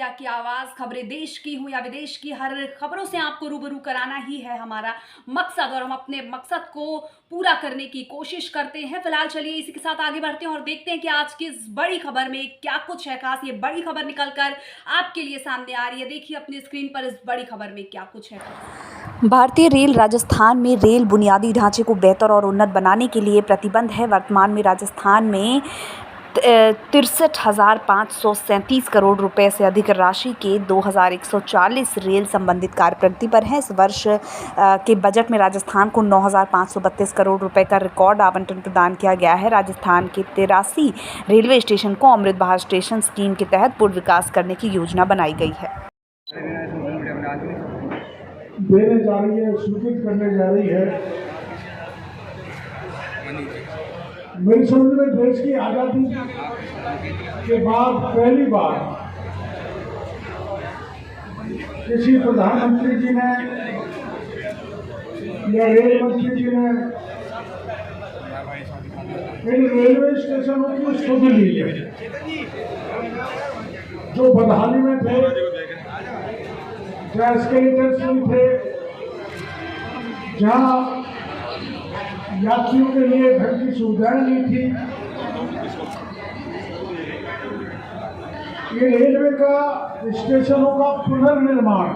India की आवाज़, खबरें देश की हो या विदेश की, हर खबरों से आपको रूबरू कराना ही है हमारा मकसद और हम अपने मकसद को पूरा करने की कोशिश करते हैं। फिलहाल चलिए इसी के साथ आगे बढ़ते हैं और देखते हैं कि आज की इस बड़ी खबर में क्या कुछ है खास। ये बड़ी खबर निकल कर आपके लिए सामने आ रही है। देखिए अपनी स्क्रीन पर इस बड़ी खबर में क्या कुछ है खास। भारतीय रेल राजस्थान में रेल बुनियादी ढांचे को बेहतर और उन्नत बनाने के लिए प्रतिबद्ध है। वर्तमान में राजस्थान में 63,537 करोड़ रुपए से अधिक राशि के 2,140 रेल संबंधित कार्य प्रगति पर हैं। इस वर्ष के बजट में राजस्थान को 9,532 करोड़ रुपए का रिकॉर्ड आवंटन प्रदान किया गया है। राजस्थान के 83 रेलवे स्टेशन को अमृत भारत स्टेशन स्कीम के तहत पूर्ण विकास करने की योजना बनाई गई है। देने जा रही है, सूचित करने जा रही है। मेरी समझ में देश की आज़ादी के बाद पहली बार किसी प्रधानमंत्री जी ने या रेल मंत्री जी ने इन रेलवे स्टेशनों की सुध ली है जो बदहाली में थे, जहाँ एस्केलेटर्स नहीं थे, जहाँ यात्रियों के लिए घर की सुविधाएं नहीं थी। ये रेलवे का स्टेशनों का पुनर्निर्माण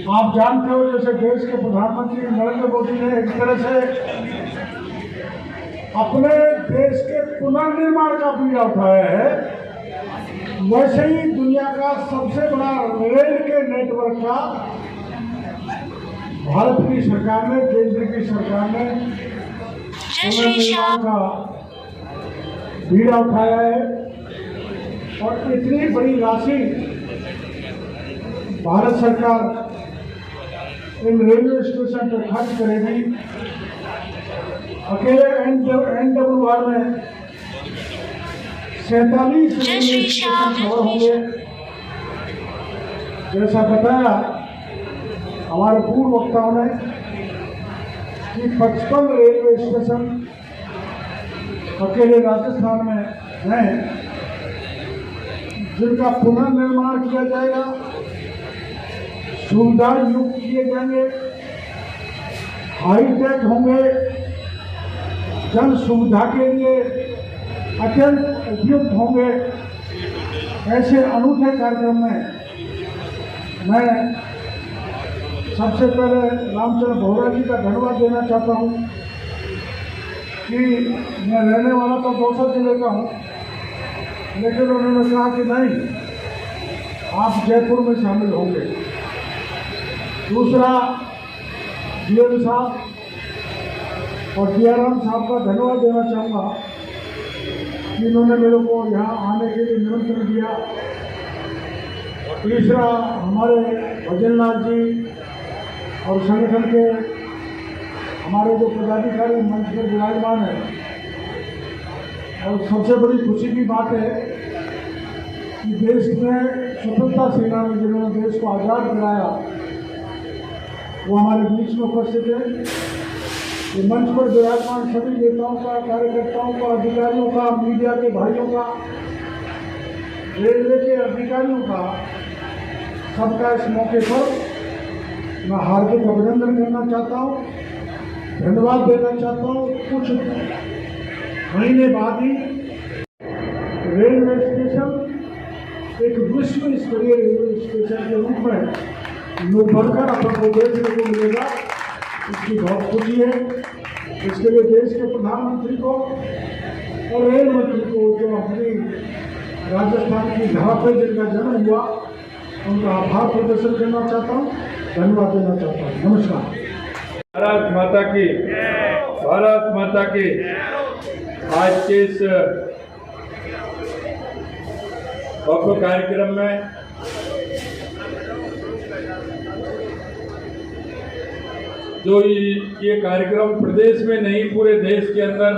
आप जानते हो, जैसे देश के प्रधानमंत्री नरेंद्र मोदी ने एक तरह से अपने देश के पुनर्निर्माण का बीड़ा उठाया है, वैसे ही दुनिया का सबसे बड़ा रेल के नेटवर्क का भारत की सरकार ने, केंद्र की सरकार ने पुनर्निर्माण का बीड़ा उठाया है और इतनी बड़ी राशि भारत सरकार इन रेलवे स्टेशन पर खर्च करेगी। अकेले NWR में 47 रेलवे स्टेशन कवर होंगे। जैसा बताया हमारे पूर्व वक्ताओं ने कि 55 रेलवे स्टेशन अकेले राजस्थान में हैं, जिनका पुनर्निर्माण किया जाएगा, सुविधा युक्त किए जाएंगे, हाईटेक होंगे, जन सुविधा के लिए अत्यंत उपयुक्त होंगे। ऐसे अनूठे कार्यक्रम में मैं सबसे पहले रामचंद्र बोहरा जी का धन्यवाद देना चाहता हूँ कि मैं रहने वाला तो दौसा जिले का हूँ, लेकिन उन्होंने कहा कि नहीं, आप जयपुर में शामिल होंगे। दूसरा DL साहब और DRM साहब का धन्यवाद देना चाहूँगा कि इन्होंने मेरे को यहाँ आने के लिए निमंत्रण दिया। तीसरा हमारे भजनलाल जी और संगठन के हमारे जो पदाधिकारी मंच पर विराजमान है। और सबसे बड़ी खुशी की बात है कि देश में स्वतंत्रता सेना में जिन्होंने देश को आज़ाद कराया वो हमारे बीच में उपस्थित है। ये मंच पर विराजमान सभी नेताओं का, कार्यकर्ताओं का, अधिकारियों का, मीडिया के भाइयों का, रेलवे के अधिकारियों का, सबका इस मौके पर मैं हार्दिक अभिनंदन करना चाहता हूँ, धन्यवाद देना चाहता हूँ। कुछ महीने बाद ही रेलवे स्टेशन एक विश्व स्तरीय रेलवे स्टेशन के रूप में उभरकर अपन को देखने को मिलेगा, इसकी बहुत खुशी है। इसके लिए देश के प्रधानमंत्री को और रेल मंत्री को, जो अपनी राजस्थान की धरा पर जिनका जन्म हुआ, उनका आभार प्रदर्शन करना चाहता हूँ, धन्यवाद देना चाहता हूँ। नमस्कार। भारत माता की, भारत माता की। आज के इस भव्य कार्यक्रम में जो ये कार्यक्रम प्रदेश में नहीं पूरे देश के अंदर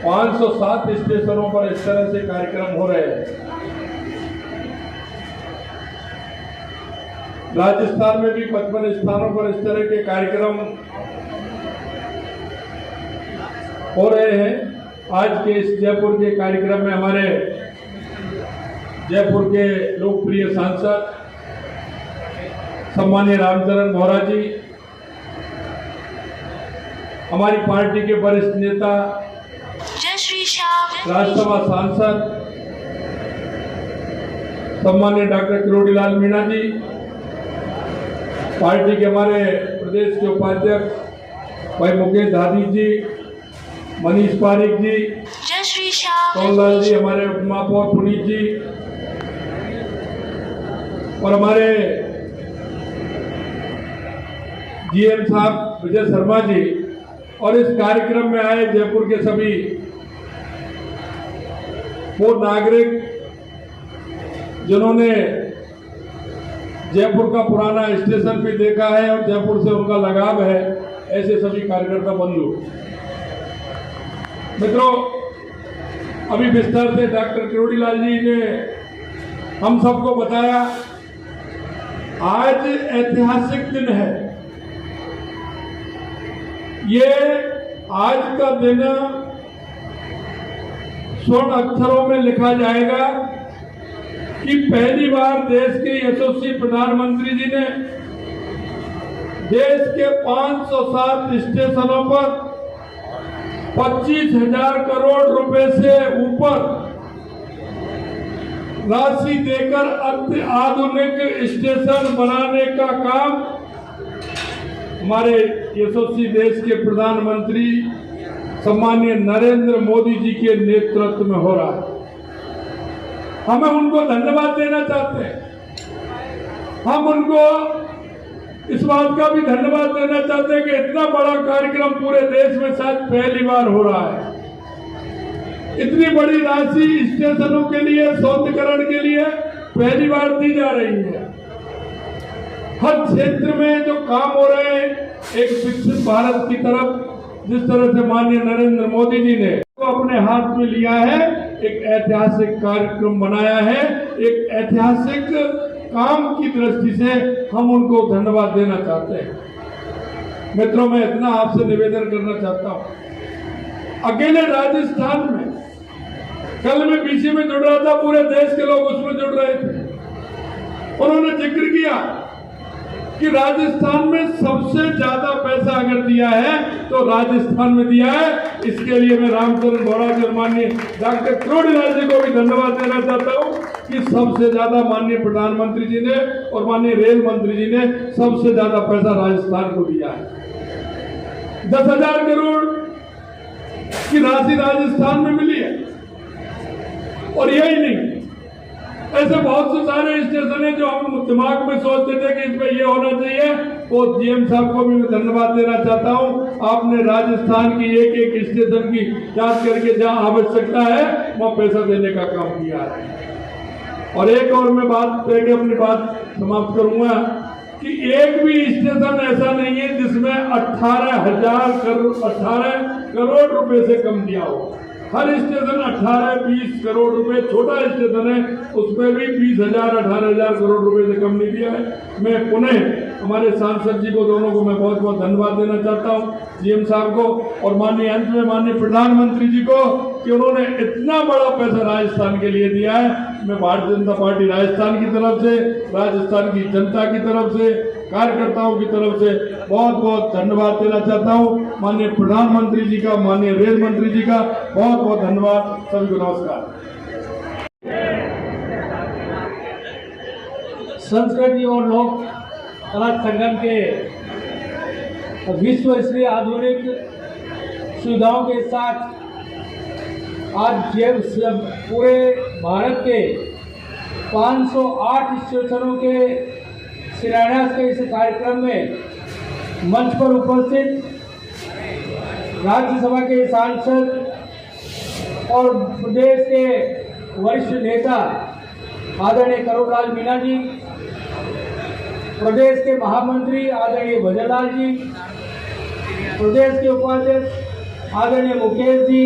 507 स्टेशनों पर इस तरह से कार्यक्रम हो रहे हैं। राजस्थान में भी 55 स्थानों पर इस तरह के कार्यक्रम हो रहे हैं। आज के इस जयपुर के कार्यक्रम में हमारे जयपुर के लोकप्रिय सांसद सम्मानीय रामचरण बोहरा जी, हमारी पार्टी के वरिष्ठ नेता राज्यसभा सांसद सम्मानीय डॉक्टर किरोड़ीलाल मीणा जी, पार्टी के हमारे प्रदेश के उपाध्यक्ष भाई मुकेश दादी जी, मनीष पारिक जी, सोनलाल जी, हमारे महापौर पुनीत जी और हमारे जीएम साहब विजय शर्मा जी, और इस कार्यक्रम में आए जयपुर के सभी वो नागरिक जिन्होंने जयपुर का पुराना स्टेशन भी देखा है और जयपुर से उनका लगाव है, ऐसे सभी कार्यकर्ता बंधु। मित्रों, अभी विस्तार से डॉक्टर किरोड़ीलाल जी ने हम सबको बताया, आज ऐतिहासिक दिन है। ये आज का दिन स्वर्ण अक्षरों में लिखा जाएगा कि पहली बार देश के यशस्वी प्रधानमंत्री जी ने देश के 507 स्टेशनों पर 25,000 करोड़ रुपए से ऊपर राशि देकर अति आधुनिक स्टेशन बनाने का काम हमारे यशस्वी देश के प्रधानमंत्री सम्मानीय नरेंद्र मोदी जी के नेतृत्व में हो रहा है। हमें उनको धन्यवाद देना चाहते हैं। हम उनको इस बात का भी धन्यवाद देना चाहते हैं कि इतना बड़ा कार्यक्रम पूरे देश में शायद पहली बार हो रहा है। इतनी बड़ी राशि स्टेशनों के लिए, सौंदर्यीकरण के लिए पहली बार दी जा रही है। हर क्षेत्र में जो काम हो रहे हैं, एक विकसित भारत की तरफ जिस तरह से माननीय नरेंद्र मोदी जी ने तो अपने हाथ में लिया है, एक ऐतिहासिक कार्यक्रम बनाया है, एक ऐतिहासिक काम की दृष्टि से हम उनको धन्यवाद देना चाहते हैं। मित्रों, मैं इतना आपसे निवेदन करना चाहता हूं, अकेले राजस्थान में कल मैं पीछे में जुड़ रहा था, पूरे देश के लोग उसमें जुड़ रहे थे। उन्होंने जिक्र किया कि राजस्थान में सबसे ज्यादा पैसा अगर दिया है तो राजस्थान में दिया है। इसके लिए मैं रामचरण बोहरा जी और माननीय डॉक्टर किरोड़ीलाल जी को भी धन्यवाद देना चाहता हूं कि सबसे ज्यादा माननीय प्रधानमंत्री जी ने और माननीय रेल मंत्री जी ने सबसे ज्यादा पैसा राजस्थान को दिया है। 10,000 करोड़ की राशि राजस्थान में मिली है। और यही नहीं, ऐसे बहुत से सारे स्टेशन है जो हम दिमाग में सोचते थे कि इसमें ये होना चाहिए। वो जीएम साहब को भी मैं धन्यवाद देना चाहता हूं। आपने राजस्थान की एक एक स्टेशन की जांच करके जहां आवश्यकता है वहां पैसा देने का काम किया है। और एक और मैं बात करके अपनी बात समाप्त करूंगा कि एक भी स्टेशन ऐसा नहीं है जिसमें 18,000 करोड़ रुपए से कम दिया हो। हर स्टेशन 18-20 करोड़ रुपए, छोटा स्टेशन है उसमें भी 20,000 18,000 करोड़ रुपए से कम नहीं दिया है। मैं पुनः हमारे सांसद जी को दोनों को मैं बहुत बहुत धन्यवाद देना चाहता हूं, सीएम साहब को और माननीय अंत में माननीय प्रधानमंत्री जी को कि उन्होंने इतना बड़ा पैसा राजस्थान के लिए दिया है। मैं भारतीय जनता पार्टी राजस्थान की तरफ से, राजस्थान की जनता की तरफ से, कार्यकर्ताओं की तरफ से बहुत बहुत धन्यवाद देना चाहता हूं। माननीय प्रधानमंत्री जी का, माननीय रेल मंत्री जी का बहुत बहुत धन्यवाद। सभी को नमस्कार। संस्कृति और लोक कला संगम के विश्व स्तरीय आधुनिक सुविधाओं के साथ आज पूरे भारत के 508 स्टेशनों के शिलान्यास के इस कार्यक्रम में मंच पर उपस्थित राज्यसभा के सांसद और प्रदेश के वरिष्ठ नेता आदरणीय किरोड़ीलाल मीणा जी, प्रदेश के महामंत्री आदरणीय भजनलाल जी, प्रदेश के उपाध्यक्ष आदरणीय मुकेश जी,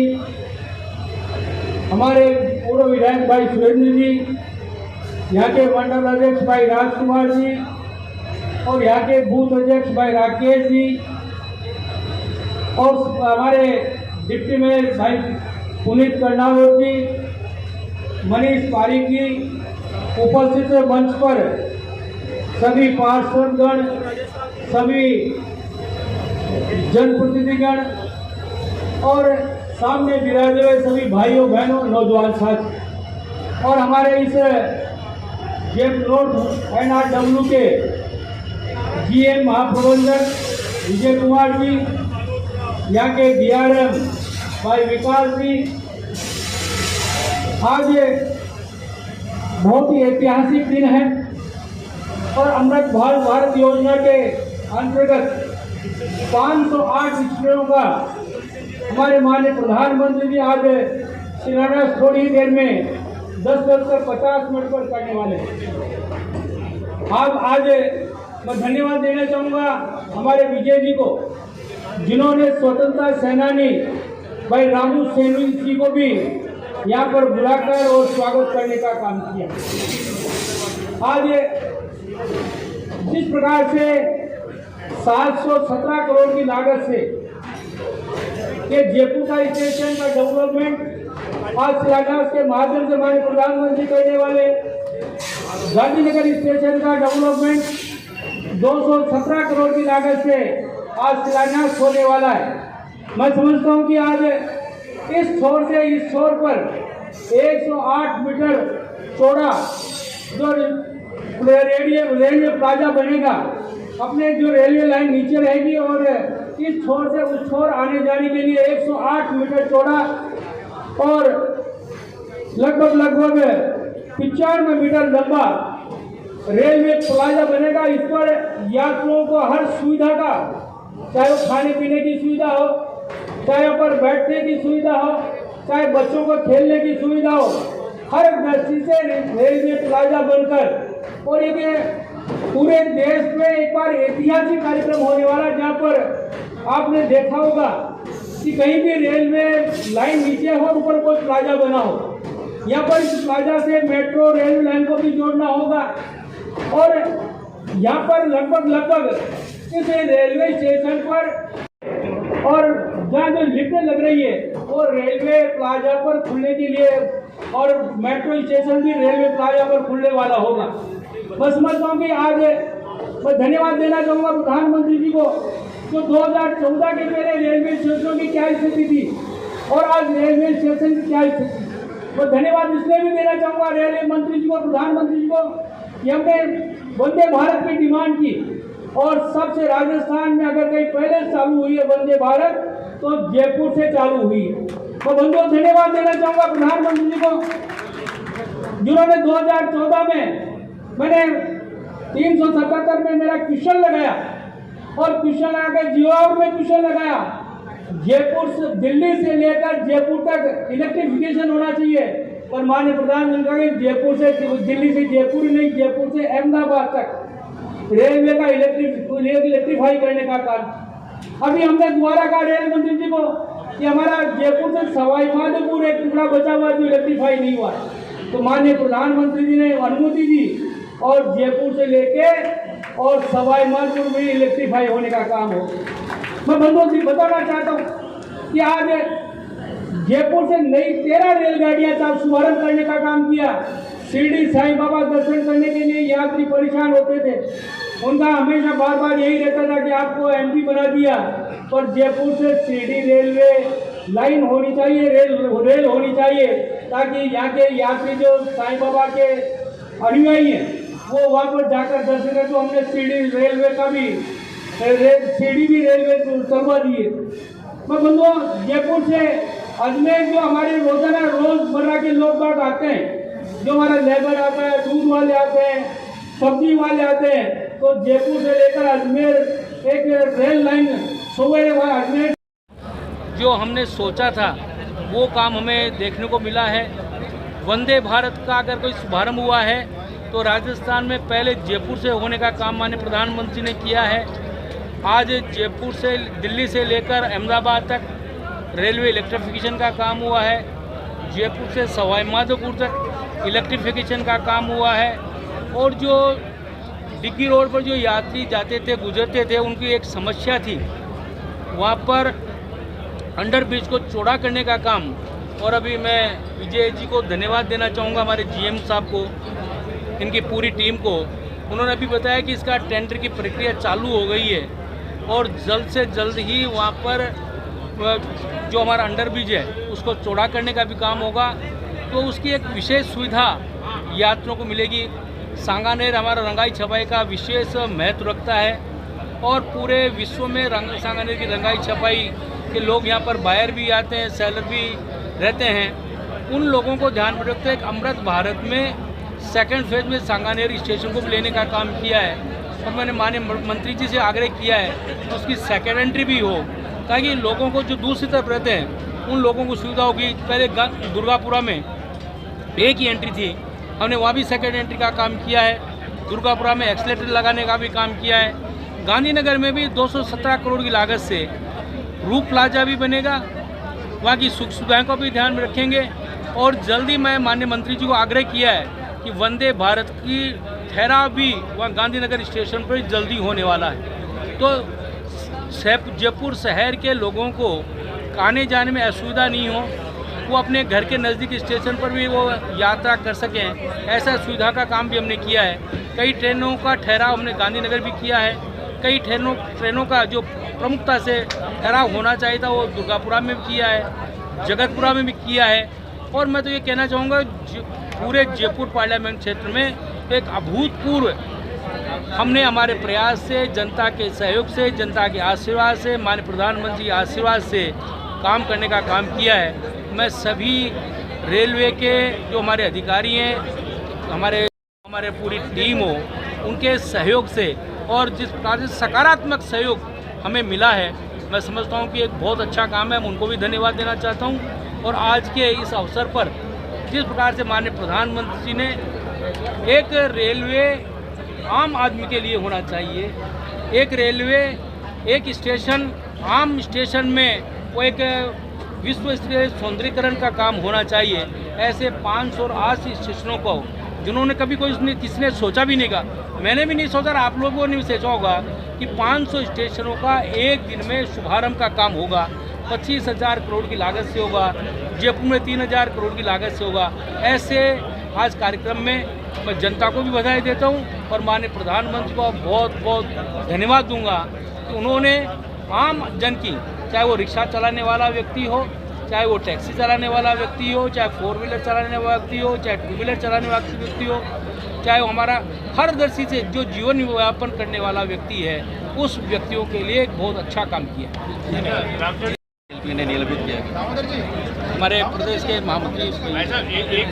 हमारे पूर्व विधायक भाई सुरेंद्र जी, यहाँ के मंडल अध्यक्ष भाई राजकुमार जी और यहाँ के बूथ अध्यक्ष भाई राकेश जी और हमारे डिप्टी मेयर भाई पुनीत कर्नावत जी, मनीष पारिक जी, उपस्थित मंच पर सभी पार्षदगण, सभी जनप्रतिनिधिगण और सामने विराजे हुए सभी भाइयों बहनों नौजवान साथी और हमारे इस जेप रोड NRW के GM महाप्रबंधक विजय कुमार जी, यहाँ के DRM भाई विकास जी। आज बहुत ही ऐतिहासिक दिन है और अमृत भारत योजना के अंतर्गत 508 स्टेशनों का हमारे माननीय प्रधानमंत्री जी आज शिलान्यास थोड़ी ही देर में 10:50 पर करने वाले हैं। आज मैं धन्यवाद देना चाहूँगा हमारे विजय जी को, जिन्होंने स्वतंत्रता सेनानी भाई रामू सेनी जी को भी यहाँ पर बुलाकर और स्वागत करने का काम किया। आज जिस प्रकार से 717 करोड़ की लागत से ये जयपुर का स्टेशन का डेवलपमेंट आज शिलान्यास के माध्यम से हमारे प्रधानमंत्री करने वाले, गांधीनगर स्टेशन का डेवलपमेंट 217 करोड़ की लागत से आज शिलान्यास होने वाला है। मैं समझता हूँ कि आज इस छोर से इस छोर पर 108 मीटर चौड़ा जो रेलवे प्लाजा बनेगा, अपने जो रेलवे लाइन नीचे रहेगी और इस छोर से उस छोर आने जाने के लिए 108 मीटर चौड़ा और लगभग 95 मीटर लंबा रेलवे प्लाजा बनेगा। इस पर यात्रियों को हर सुविधा का, चाहे वो खाने पीने की सुविधा हो, चाहे ऊपर बैठने की सुविधा हो, चाहे बच्चों को खेलने की सुविधा हो, हर दृष्टि से रेलवे प्लाजा बनकर और ये पूरे देश में एक बार ऐतिहासिक कार्यक्रम होने वाला, जहाँ पर आपने देखा होगा कि कहीं भी रेलवे लाइन नीचे हो ऊपर कोई प्लाजा बना हो। यहाँ पर इस प्लाजा से मेट्रो रेलवे लाइन को भी जोड़ना होगा और यहाँ पर लगभग इस रेलवे स्टेशन पर और जहाँ जो लिफ्टें लग रही है वो रेलवे प्लाजा पर खुलने के लिए और मेट्रो स्टेशन भी रेलवे प्लाजा पर खुलने वाला होगा। बस समझता हूँ कि आज मैं धन्यवाद देना चाहूँगा प्रधानमंत्री जी को, जो 2014 के पहले रेलवे स्टेशनों की क्या स्थिति थी और आज रेलवे स्टेशन की क्या स्थिति। मैं धन्यवाद इसलिए भी देना चाहूँगा रेलवे मंत्री जी को, प्रधानमंत्री जी को, कि हमने वंदे भारत की डिमांड की और सबसे राजस्थान में अगर कहीं पहले चालू हुई है वंदे भारत तो जयपुर से चालू हुई है। तो बंधुओं धन्यवाद देना चाहूँगा प्रधानमंत्री जी को, जिन्होंने 2014 में मैंने 377 में मेरा क्वेश्चन लगाया और क्वेश्चन आकर जियोर में क्वेश्चन लगाया, जयपुर से दिल्ली से लेकर जयपुर तक इलेक्ट्रिफिकेशन होना चाहिए। और माननीय प्रधानमंत्री जयपुर से दिल्ली से जयपुर नहीं, जयपुर से अहमदाबाद तक रेलवे का इलेक्ट्रीफाई करने का काम। अभी हमने दोबारा कहा रेल मंत्री जी को कि हमारा जयपुर से सवाई माधोपुर एक टुकड़ा बचा हुआ जो इलेक्ट्रीफाई नहीं हुआ, तो माननीय प्रधानमंत्री जी ने अनुमति दी और जयपुर से लेके और सवाई माधोपुर में इलेक्ट्रीफाई होने का काम हो। मैं बंधुओं से बताना चाहता हूँ कि आज जयपुर से नई 13 रेलगाड़ियां का शुभारंभ करने का काम किया। शिरडी साईं बाबा दर्शन करने के लिए यात्री परेशान होते थे, उनका हमेशा बार बार यही रहता था कि आपको MP बना दिया, पर जयपुर से शिरडी रेलवे लाइन होनी चाहिए, रेल होनी चाहिए, ताकि यहाँ के यात्री जो साईं बाबा के अनुयायी हैं वो वहाँ पर जाकर दर्शन करें। तो हमने शिरडी रेलवे का भी शिरडी भी रेलवे करवा दिए। मैं बंधुओं जयपुर से अजमेर जो हमारे रोजमर्रा के लोग बाग आते हैं, जो हमारा लेबर आता है, दूध वाले आते हैं, सब्जी वाले आते हैं, तो जयपुर से लेकर अजमेर एक रेल लाइन सुबह अजमेर जो हमने सोचा था वो काम हमें देखने को मिला है। वंदे भारत का अगर कोई शुभारंभ हुआ है तो राजस्थान में पहले जयपुर से होने का काम माननीय प्रधानमंत्री ने किया है। आज जयपुर से दिल्ली से लेकर अहमदाबाद तक रेलवे इलेक्ट्रिफिकेशन का काम हुआ है, जयपुर से सवाई माधोपुर तक इलेक्ट्रिफिकेशन का काम हुआ है और जो डिग्गी रोड पर जो यात्री जाते थे गुजरते थे उनकी एक समस्या थी, वहाँ पर अंडर ब्रिज को चौड़ा करने का काम। और अभी मैं विजय जी को धन्यवाद देना चाहूँगा, हमारे GM साहब को, इनकी पूरी टीम को। उन्होंने अभी बताया कि इसका टेंडर की प्रक्रिया चालू हो गई है और जल्द से जल्द ही वहाँ पर जो हमारा अंडर ब्रिज है उसको चौड़ा करने का भी काम होगा, तो उसकी एक विशेष सुविधा यात्रियों को मिलेगी। सांगानेर हमारा रंगाई छपाई का विशेष महत्व रखता है और पूरे विश्व में सांगानेर की रंगाई छपाई के लोग यहाँ पर बायर भी आते हैं, सेलर भी रहते हैं। उन लोगों को ध्यान में रखते हुए एक अमृत भारत में सेकंड फेज में सांगानेर स्टेशन को भी लेने का काम किया है और मैंने माननीय मंत्री जी से आग्रह किया है तो उसकी सेकेंड एंट्री भी हो, ताकि लोगों को जो दूसरी तरफ रहते हैं उन लोगों को सुविधा होगी। पहले दुर्गापुरा में एक ही एंट्री थी, हमने वहाँ भी सेकेंड एंट्री का काम किया है। दुर्गापुरा में एक्सीलेटर लगाने का भी काम किया है। गांधीनगर में भी 217 करोड़ की लागत से रूप प्लाजा भी बनेगा, वहाँ की सुख सुविधाओं को भी ध्यान में रखेंगे। और जल्दी मैं माननीय मंत्री जी को आग्रह किया है कि वंदे भारत की ठहराव भी वहाँ गांधीनगर स्टेशन पर जल्दी होने वाला है, तो जयपुर शहर के लोगों को आने जाने में असुविधा नहीं हो, वो अपने घर के नज़दीक स्टेशन पर भी वो यात्रा कर सकें, ऐसा सुविधा का काम भी हमने किया है। कई ट्रेनों का ठहराव हमने गांधीनगर भी किया है, कई ट्रेनों का जो प्रमुखता से ठहराव होना चाहिए था वो दुर्गापुरा में भी किया है, जगतपुरा में भी किया है। और मैं तो ये कहना चाहूँगा पूरे जयपुर पार्लियामेंट क्षेत्र में एक अभूतपूर्व हमने हमारे प्रयास से, जनता के सहयोग से, जनता के आशीर्वाद से, माननीय प्रधानमंत्री के आशीर्वाद से काम करने का काम किया है। मैं सभी रेलवे के जो हमारे अधिकारी हैं, हमारे पूरी टीम हो, उनके सहयोग से और जिस प्रकार से सकारात्मक सहयोग हमें मिला है, मैं समझता हूँ कि एक बहुत अच्छा काम है। मैं उनको भी धन्यवाद देना चाहता हूँ। और आज के इस अवसर पर जिस प्रकार से माननीय प्रधानमंत्री जी ने एक रेलवे आम आदमी के लिए होना चाहिए, एक रेलवे एक स्टेशन आम स्टेशन में वो एक विश्व स्तरीय सौंदर्यीकरण का काम होना चाहिए। ऐसे 580 स्टेशनों को जिन्होंने कभी किसी ने सोचा भी नहीं का, मैंने भी नहीं सोचा, आप लोगों ने भी सोचा होगा कि 500 स्टेशनों का एक दिन में शुभारंभ का काम होगा। 25,000 करोड़ की लागत से होगा, जयपुर में 3,000 करोड़ की लागत से होगा। ऐसे आज कार्यक्रम में मैं जनता को भी बधाई देता हूँ और माननीय प्रधानमंत्री को बहुत बहुत धन्यवाद दूंगा कि उन्होंने आम जन की, चाहे वो रिक्शा चलाने वाला व्यक्ति हो, चाहे वो टैक्सी चलाने वाला व्यक्ति हो, चाहे 4 व्हीलर चलाने वाला व्यक्ति हो, चाहे 2 व्हीलर चलाने वाला व्यक्ति हो, चाहे वो हमारा हर दृष्टि से जो जीवन यापन करने वाला व्यक्ति है, उस व्यक्तियों के लिए एक बहुत अच्छा काम किया ने निलंबित किया गया। हमारे प्रदेश के महामंत्री एक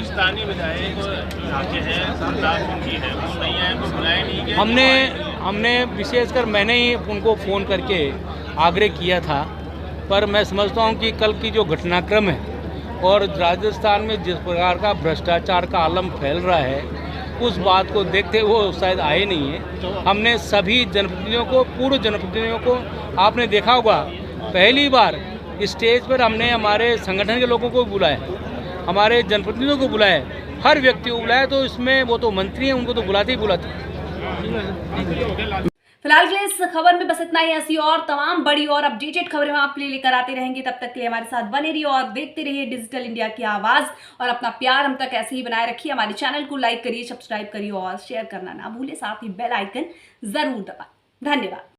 स्थानीय विधायक हमने विशेषकर मैंने ही उनको फ़ोन करके आग्रह किया था, पर मैं समझता हूं कि कल की जो घटनाक्रम है और राजस्थान में जिस प्रकार का भ्रष्टाचार का आलम फैल रहा है, उस बात को देखते वो शायद आए नहीं है। हमने सभी जनप्रतिनिधियों को, पूर्व जनप्रतिनिधियों को, आपने देखा होगा पहली बार स्टेज पर हमने हमारे संगठन के लोगों को बुलाया, हमारे जनप्रतिनिधियों को बुलाया, हर व्यक्ति को बुलाया, तो इसमें वो तो मंत्री हैं, उनको तो बुलाते ही बुलाते। फिलहाल के इस खबर में बस इतना ही। ऐसी और तमाम बड़ी और अपडेटेड खबरें हम आपके लिए लेकर आते रहेंगे। तब तक के लिए हमारे साथ बने रहिए और देखते रहिए डिजिटल इंडिया की आवाज़, और अपना प्यार हम तक ऐसे ही बनाए रखिए। हमारे चैनल को लाइक करिए, सब्सक्राइब करिए और शेयर करना ना भूलिए, साथ ही बेल आइकन जरूर दबाएं। धन्यवाद।